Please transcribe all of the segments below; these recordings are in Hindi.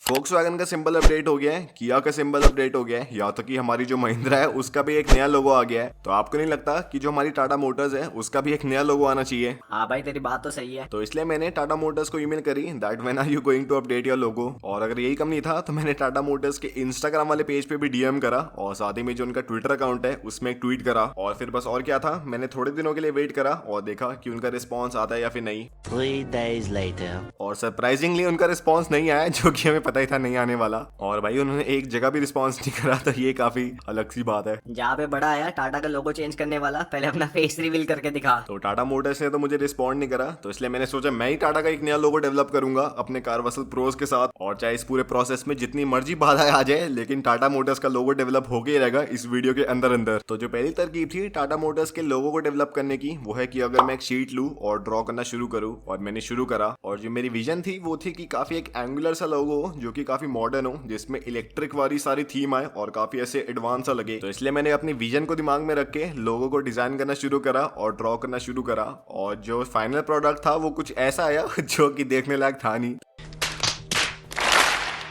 Volkswagen का सिंबल अपडेट हो गया है, किया का सिंबल अपडेट हो गया है, या तो कि हमारी जो महिंद्रा है उसका भी एक नया लोगो आ गया है। तो आपको नहीं लगता कि जो हमारी टाटा मोटर्स है उसका भी एक नया लोगो आना चाहिए? हाँ भाई, तेरी बात तो सही है। तो इसलिए मैंने टाटा मोटर्स को ईमेल करी that when are you going to update your logo. और अगर यही कम नहीं था तो मैंने टाटा मोटर्स के इंस्टाग्राम वाले पेज पे भी डीएम करा और साथ ही में जो उनका ट्विटर अकाउंट है उसमें एक ट्वीट करा। और फिर बस और क्या था, मैंने थोड़े दिनों के लिए वेट करा और देखा कि उनका रिस्पॉन्स आता है या फिर नहीं। 3 days later. और सरप्राइजिंगली उनका रिस्पांस नहीं आया, जो कि हमें पता ही था नहीं आने वाला। और भाई उन्होंने एक जगह भी रिस्पांस नहीं करा, तो ये काफी अलग सी बात है। जहाँ पे बड़ा आया टाटा का लोगो चेंज करने वाला, पहले अपना फेस रिवील करके दिखा। तो टाटा मोटर्स ने तो मुझे रिस्पॉन्ड नहीं करा, तो इसलिए मैंने सोचा मैं ही टाटा का एक नया लोगो डेवलप करूंगा अपने कारवासल प्रोज के साथ। और चाहे इस पूरे प्रोसेस में जितनी मर्जी बाधाएं आ जाए, लेकिन टाटा मोटर्स का लोगो डेवलप होके ही रहेगा इस वीडियो के अंदर अंदर। तो जो पहली तरकीब थी टाटा मोटर्स के लोगो को डेवलप करने की, वो है कि अगर मैं एक शीट लूं और ड्रॉ करना शुरू करूं। और मैंने शुरू करा, और जो मेरी विजन थी वो थी कि काफी एक एंगुलर सा लोगो हो जो कि काफी मॉडर्न हो, जिसमें इलेक्ट्रिक वाली सारी थीम आए और काफी ऐसे एडवांस सा लगे। तो इसलिए मैंने अपनी विजन को दिमाग में रख के लोगो को डिजाइन करना शुरू करा और ड्रॉ करना शुरू करा। और जो फाइनल प्रोडक्ट था वो कुछ ऐसा आया जो कि देखने लायक था नहीं।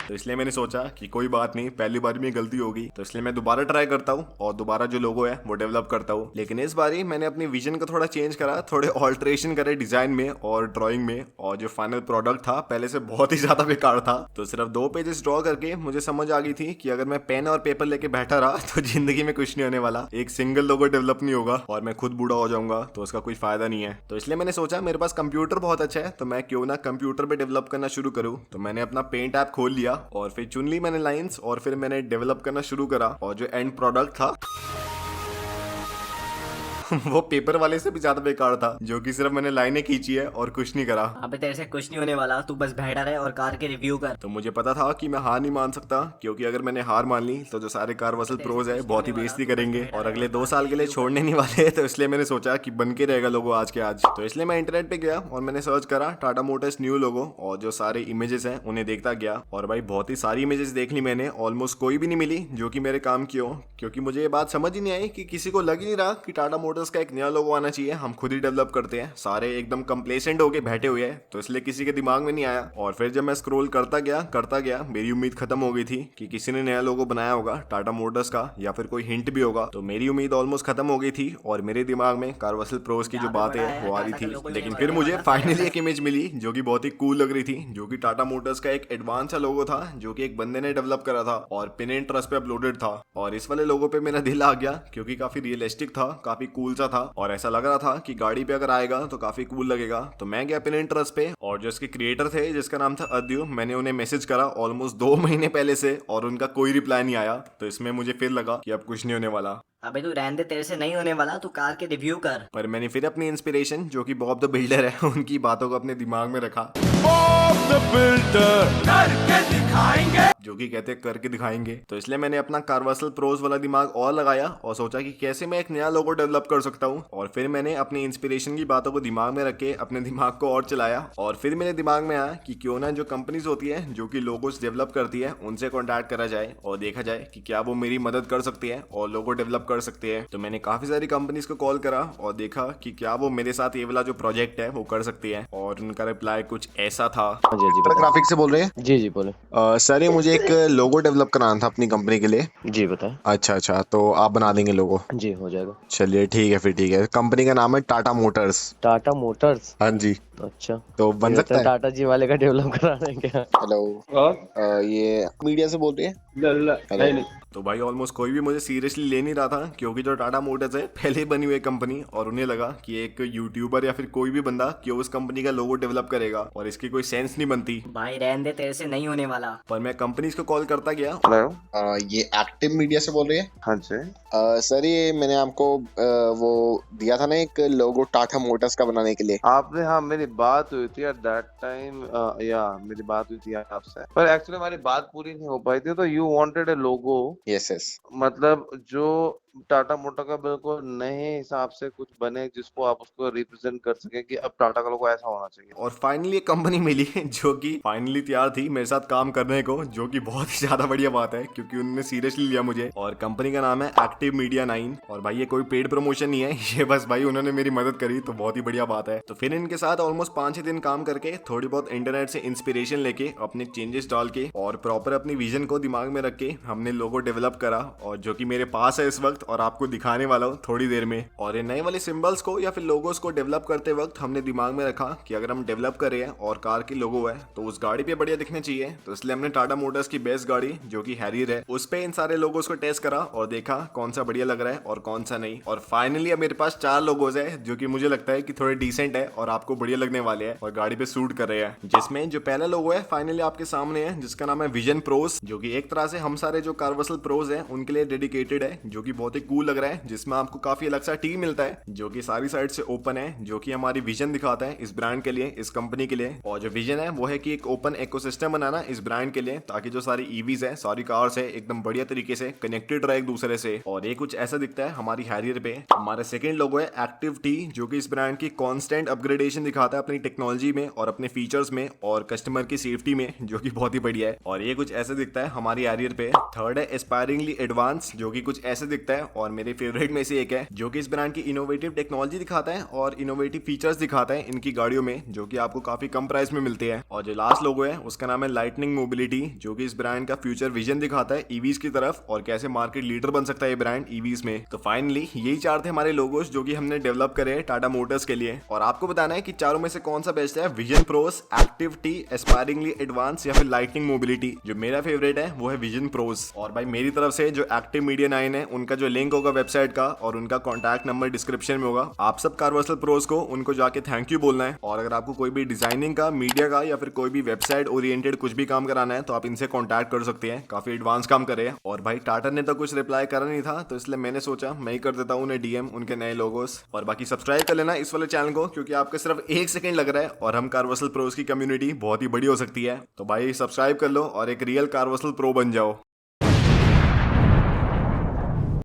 तो इसलिए मैंने सोचा कि कोई बात नहीं, पहली बार में गलती होगी, तो इसलिए मैं दोबारा ट्राई करता हूँ और दोबारा जो लोगो है वो डेवलप करता हूँ। लेकिन इस बारी मैंने अपनी विजन को थोड़ा चेंज करा, थोड़े ऑल्ट्रेशन करे डिजाइन में और ड्राइंग में। और जो फाइनल प्रोडक्ट था पहले से बहुत ही ज्यादा बेकार था। तो सिर्फ 2 पेजेस ड्रॉ करके मुझे समझ आ गई थी कि अगर मैं पेन और पेपर लेके बैठा रहा तो जिंदगी में कुछ नहीं होने वाला, एक सिंगल लोगो डेवलप नहीं होगा और मैं खुद बूढ़ा हो जाऊंगा, तो उसका कोई फायदा नहीं है। तो इसलिए मैंने सोचा मेरे पास कंप्यूटर बहुत अच्छा है, तो मैं क्यों ना कंप्यूटर पे डेवलप करना शुरू करूँ। तो मैंने अपना पेंट ऐप खोल लिया और फिर चुन मैंने लाइंस और फिर मैंने डेवलप करना शुरू करा। और जो एंड प्रोडक्ट था वो पेपर वाले से भी ज्यादा बेकार था, जो कि सिर्फ मैंने लाइनें खींची है और कुछ नहीं करा। अबे तेरे से कुछ नहीं होने वाला, तू बस बैठा रहे और कार के रिव्यू कर। तो मुझे पता था कि मैं हार नहीं मान सकता, क्योंकि अगर मैंने हार मान ली तो जो सारे कारवासल प्रोज है बहुत ही बेइज्जती करेंगे और अगले 2 साल के लिए छोड़ने नहीं वाले। तो इसलिए मैंने सोचा कि बन के रहेगा लोगो आज के आज। तो इसलिए मैं इंटरनेट पे गया और मैंने सर्च करा टाटा मोटर्स न्यू लोगो, और जो सारे इमेजेस हैं उन्हें देखता गया। और भाई बहुत ही सारी इमेजेस देख ली मैंने, ऑलमोस्ट कोई भी नहीं मिली जो कि मेरे काम की हो, क्योंकि मुझे ये बात समझ ही नहीं आई कि किसी को लग ही नहीं रहा कि टाटा मोटर्स का एक नया लोगो आना चाहिए, हम खुद ही डेवलप करते हैं। सारे एकदम कंप्लेसेंट होके बैठे हुए हैं, तो इसलिए किसी के दिमाग में नहीं आया। और फिर जब मैं स्क्रॉल करता गया मेरी उम्मीद खत्म हो गई थी कि किसी ने नया लोगो बनाया होगा टाटा मोटर्स का, या फिर कोई हिंट भी होगा। तो मेरी उम्मीद ऑलमोस्ट खत्म हो गई थी और मेरे दिमाग में कारवासल प्रोज की जो बात है वो आ रही थी। लेकिन फिर मुझे फाइनली एक इमेज मिली जो कि बहुत ही कूल लग रही थी, जो कि टाटा मोटर्स का एक एडवांस सा लोगो था, जो कि एक बंदे ने डेवलप करा था और पिनिंटरेस्ट पे अपलोडेड था। और इस वाले लोगो पे मेरा दिल आ गया, क्योंकि काफी रियलिस्टिक था, काफी कूल सा था और ऐसा लग रहा था कि गाड़ी पे अगर आएगा तो काफी कूल लगेगा। तो मैं गया पिनिंटरेस्ट पे और जो इसके क्रिएटर थे जिसका नाम था अद्यु, मैंने उन्हें मैसेज करा ऑलमोस्ट 2 महीने पहले से और उनका कोई रिप्लाई नहीं आया। तो इसमें मुझे फिर लगा कि अब कुछ नहीं होने वाला। अबे तू रहने दे, तेरे से नहीं होने वाला, तू कार के रिव्यू कर। पर मैंने फिर अपनी इंस्पिरेशन जो कि बॉब द बिल्डर है उनकी बातों को अपने दिमाग में रखा। बॉब द बिल्डर करके दिखाएंगे, जो कि कहते हैं करके दिखाएंगे। तो इसलिए मैंने अपना कारवासल प्रोज वाला दिमाग और लगाया और सोचा कि कैसे मैं एक नया लोगो डेवलप कर सकता हूँ। और फिर मैंने अपनी इंस्पिरेशन की बातों को दिमाग में रख के अपने दिमाग को और चलाया। और फिर मेरे दिमाग में आया कि क्यों ना जो कंपनीज होती है जो कि लोगोस डेवलप करती है उनसे कॉन्टैक्ट करा जाए और देखा जाए कि क्या वो मेरी मदद कर सकती है और लोगो डेवलप कर सकते हैं। तो मैंने काफी सारी कंपनीज को कॉल करा और देखा कि क्या वो मेरे साथ ये वाला जो प्रोजेक्ट है वो कर सकती है। और उनका रिप्लाई कुछ ऐसा था। जी ग्राफिक से बोल रहे हैं? जी जी बोले। सर ये मुझे एक लोगो डेवलप कराना था अपनी कंपनी के लिए। जी बताएं। अच्छा, तो आप बना देंगे लोगो? जी हो जाएगा। चलिए ठीक है, फिर ठीक है। कंपनी का नाम है टाटा मोटर्स। टाटा मोटर्स? हाँ जी। अच्छा, तो बन सकता है? टाटा जी वाले का डेवलप करा रहे हैं क्या? हेलो, ये मीडिया से बोल रही है? नहीं। तो भाई ऑलमोस्ट कोई भी मुझे सीरियसली ले नहीं रहा था, क्योंकि जो टाटा मोटर्स है पहले बनी हुई कंपनी और उन्हें लगा कि एक यूट्यूबर या फिर कोई भी बंदा क्यों उस कंपनी का लोगो डेवलप करेगा और इसकी कोई सेंस नहीं बनती। भाई रहने दे, तेरे से नहीं होने वाला। पर मैं कंपनीज को कॉल करता गया। हेलो, ये एक्टिव मीडिया से बोल रही है? हाँ जी। सर ये मैंने आपको वो दिया था ना एक लोगो टाटा मोटर्स का बनाने के लिए। आपने, हाँ मेरी बात हुई थी एट दैट टाइम, या मेरी बात हुई थी आपसे, पर एक्चुअली हमारी बात पूरी नहीं हो पाई थी। तो you wanted A logo, yes. मतलब जो टाटा मोटर का बिल्कुल नए हिसाब से कुछ बने जिसको आप उसको रिप्रेजेंट कर सके कि अब टाटा का लोगो ऐसा होना चाहिए। और फाइनली एक कंपनी मिली जो कि फाइनली तैयार थी मेरे साथ काम करने को, जो कि बहुत ही ज्यादा बढ़िया बात है, क्योंकि उन्होंने सीरियसली लिया मुझे। और कंपनी का नाम है एक्टिव मीडिया 9। और भाई ये कोई पेड प्रमोशन नहीं है, ये बस भाई उन्होंने मेरी मदद करी, तो बहुत ही बढ़िया बात है। तो फिर इनके साथ ऑलमोस्ट 5-6 दिन काम करके थोड़ी बहुत इंटरनेट से इंस्पिरेशन लेके अपने चेंजेस डाल के और प्रॉपर अपनी विजन को दिमाग में रख के हमने लोगो डेवलप करा, और जो कि मेरे पास है इस वक्त और आपको दिखाने वाला हूँ थोड़ी देर में। और ये नए वाले सिंबल्स को या फिर लोगोस को डेवलप करते वक्त हमने दिमाग में रखा कि अगर हम डेवलप कर रहे हैं और कार की लोगो है तो उस गाड़ी पे बढ़िया दिखने चाहिए, तो इसलिए हमने टाटा मोटर्स की बेस्ट गाड़ी जो कि हैरियर है उस पे इन सारे लोगोस को टेस्ट करा और देखा कौन सा बढ़िया लग रहा है और कौन सा नहीं। और फाइनली अब मेरे पास 4 लोगोस है जो कि मुझे लगता है कि थोड़े डिसेंट है और आपको बढ़िया लगने वाले हैं और गाड़ी पे सूट कर रहे हैं। जिसमें जो पहला लोगो है फाइनली आपके सामने है, जिसका नाम है विजन प्रोस, जो कि एक तरह से हम सारे जो कार्वसल प्रोस है उनके लिए डेडिकेटेड है, जो कि बहुत ही कूल लग रहा है। जिसमें आपको काफी अलग सा टी मिलता है जो कि सारी साइड से ओपन है, जो कि हमारी विजन दिखाता है इस ब्रांड के लिए, इस कंपनी के लिए। और जो विजन है वो है कि एक ओपन इकोसिस्टम बनाना इस ब्रांड के लिए, ताकि जो सारी ईवीज है, सारी कार्स है, एकदम बढ़िया तरीके से कनेक्टेड रहे एक दूसरे से। और ये कुछ ऐसा दिखता है हमारी हैरियर पे। हमारा सेकंड लोगो है एक्टिव टी, जो कि इस ब्रांड की कांस्टेंट अपग्रेडेशन दिखाता है अपनी टेक्नोलॉजी में और अपने फीचर्स में और कस्टमर की सेफ्टी में, जो कि बहुत ही बढ़िया है। और ये कुछ ऐसे दिखता है हमारी हैरियर पे। थर्ड है एस्पायरिंगली एडवांस, जो कि कुछ ऐसे दिखता है और मेरे फेवरेट में से एक है, जो कि इस ब्रांड की इनोवेटिव टेक्नोलॉजी दिखाता है और इनोवेटिव फीचर्स दिखाता है इनकी गाड़ियों में, जो कि आपको काफी कम प्राइस में मिलते हैं। और जो लास्ट लोगो है उसका नाम है लाइटनिंग मोबिलिटी, जो कि इस ब्रांड का फ्यूचर विजन दिखाता है ईवीज की तरफ और कैसे मार्केट लीडर बन सकता है ये ब्रांड ईवीज में। तो फाइनली यही 4 थे हमारे लोगोस जो कि हमने डेवलप करे टाटा मोटर्स के लिए। और आपको बताना है कि चारों में से कौन सा बेस्ट है, vision pros, active T, aspiringly advance या फिर लाइटनिंग मोबिलिटी। जो मेरा फेवरेट है वो है विजन प्रोस। और भाई मेरी तरफ से जो एक्टिव मीडिया 9 है उनका जो लिंक होगा वेबसाइट का और उनका कॉन्टैक्ट नंबर डिस्क्रिप्शन में होगा। आप सब कार्वर्सल प्रोस को उनको जाके थैंक यू बोलना है। और अगर आपको कोई भी डिजाइनिंग का, मीडिया का या फिर कोई भी वेबसाइट ओरिएंटेड कुछ भी काम कराना है तो आप इनसे कॉन्टैक्ट कर सकते हैं, काफी एडवांस काम करे। और भाई टाटा ने तो कुछ रिप्लाई करा नहीं था, तो इसलिए मैंने सोचा मैं ही कर देता हूँ उन्हें डीएम उनके नए लोगोस। और बाकी सब्सक्राइब कर लेना इस वाले चैनल को, क्योंकि आपको सिर्फ 1 सेकंड लग रहा है और हम कार्वर्सल प्रोस की कम्युनिटी बहुत ही बड़ी हो सकती है। तो भाई सब्सक्राइब कर लो और एक रियल कार्वर्सल प्रो बन जाओ।